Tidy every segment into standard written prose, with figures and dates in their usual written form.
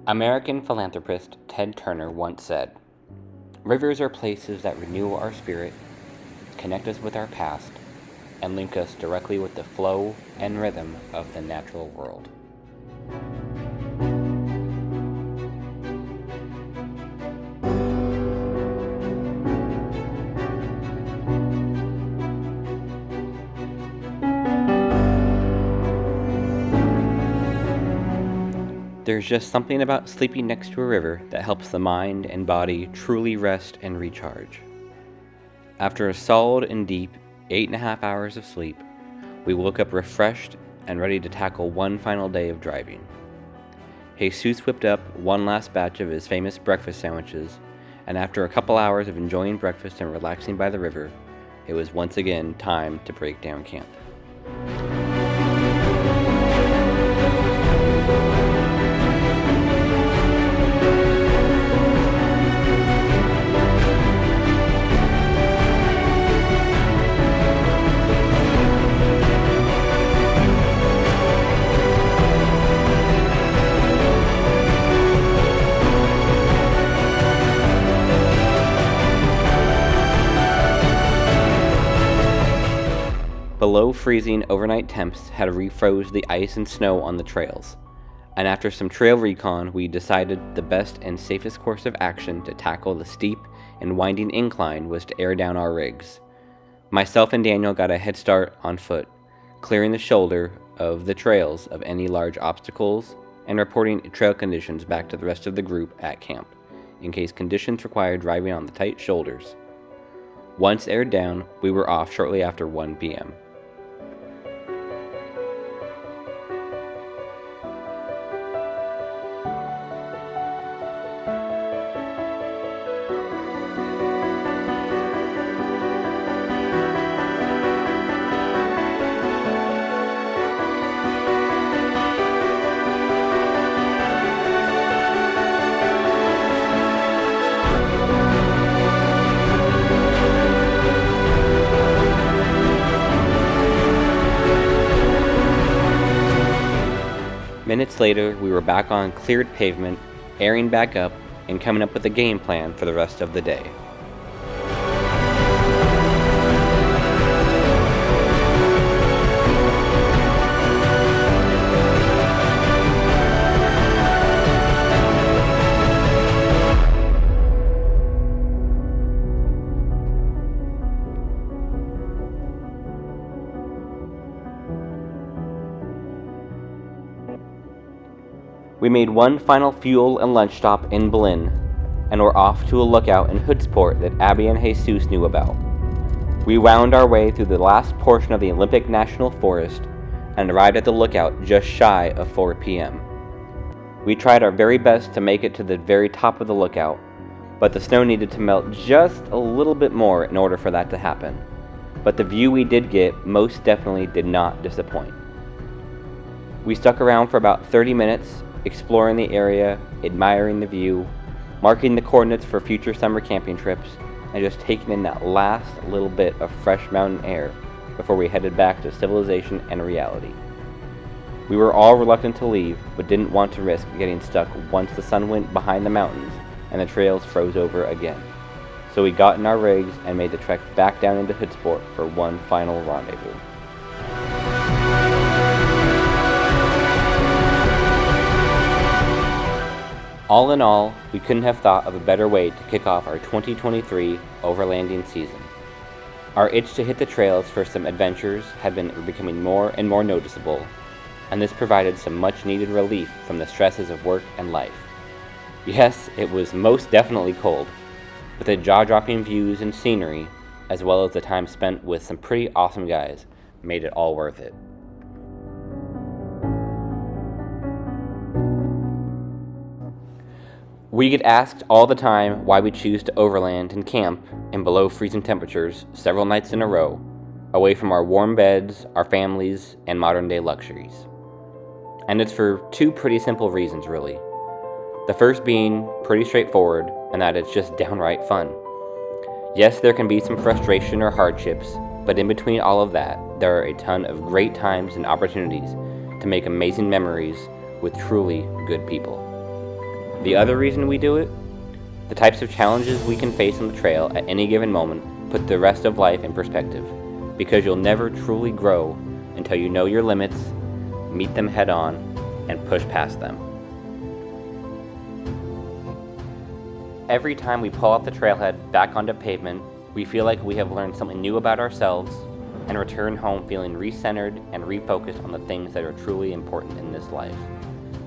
American philanthropist Ted Turner once said, "Rivers are places that renew our spirit, connect us with our past, and link us directly with the flow and rhythm of the natural world." There's just something about sleeping next to a river that helps the mind and body truly rest and recharge. After a solid and deep 8.5 hours of sleep, we woke up refreshed and ready to tackle one final day of driving. Jesus whipped up one last batch of his famous breakfast sandwiches, and after a couple hours of enjoying breakfast and relaxing by the river, it was once again time to break down camp. Below freezing overnight temps had refroze the ice and snow on the trails, and after some trail recon, we decided the best and safest course of action to tackle the steep and winding incline was to air down our rigs. Myself and Daniel got a head start on foot, clearing the shoulder of the trails of any large obstacles and reporting trail conditions back to the rest of the group at camp, in case conditions required driving on the tight shoulders. Once aired down, we were off shortly after 1 p.m. Minutes later, we were back on cleared pavement, airing back up, and coming up with a game plan for the rest of the day. We made one final fuel and lunch stop in Berlin, and were off to a lookout in Hoodsport that Abby and Jesus knew about. We wound our way through the last portion of the Olympic National Forest and arrived at the lookout just shy of 4 p.m. We tried our very best to make it to the very top of the lookout, but the snow needed to melt just a little bit more in order for that to happen. But the view we did get most definitely did not disappoint. We stuck around for about 30 minutes, exploring the area, admiring the view, marking the coordinates for future summer camping trips, and just taking in that last little bit of fresh mountain air before we headed back to civilization and reality. We were all reluctant to leave, but didn't want to risk getting stuck once the sun went behind the mountains and the trails froze over again. So we got in our rigs and made the trek back down into Hoodsport for one final rendezvous. All in all, we couldn't have thought of a better way to kick off our 2023 overlanding season. Our itch to hit the trails for some adventures had been becoming more and more noticeable, and this provided some much needed relief from the stresses of work and life. Yes, it was most definitely cold, but the jaw-dropping views and scenery, as well as the time spent with some pretty awesome guys, made it all worth it. We get asked all the time why we choose to overland and camp in below freezing temperatures several nights in a row, away from our warm beds, our families, and modern-day luxuries. And it's for two pretty simple reasons, really. The first being pretty straightforward, and that it's just downright fun. Yes, there can be some frustration or hardships, but in between all of that, there are a ton of great times and opportunities to make amazing memories with truly good people. The other reason we do it? The types of challenges we can face on the trail at any given moment put the rest of life in perspective, because you'll never truly grow until you know your limits, meet them head on, and push past them. Every time we pull off the trailhead back onto pavement, we feel like we have learned something new about ourselves and return home feeling recentered and refocused on the things that are truly important in this life,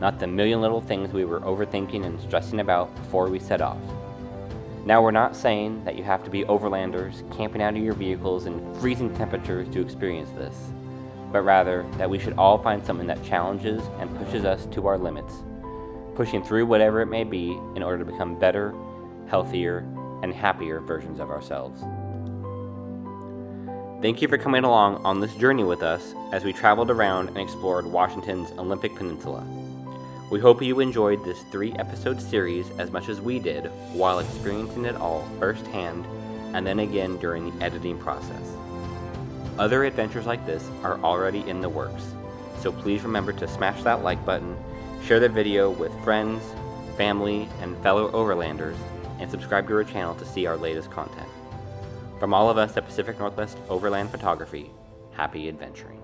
not the million little things we were overthinking and stressing about before we set off. Now, we're not saying that you have to be overlanders, camping out of your vehicles in freezing temperatures to experience this, but rather that we should all find something that challenges and pushes us to our limits, pushing through whatever it may be in order to become better, healthier, and happier versions of ourselves. Thank you for coming along on this journey with us as we traveled around and explored Washington's Olympic Peninsula. We hope you enjoyed this 3-episode series as much as we did while experiencing it all firsthand and then again during the editing process. Other adventures like this are already in the works, so please remember to smash that like button, share the video with friends, family, and fellow overlanders, and subscribe to our channel to see our latest content. From all of us at Pacific Northwest Overland Photography, happy adventuring.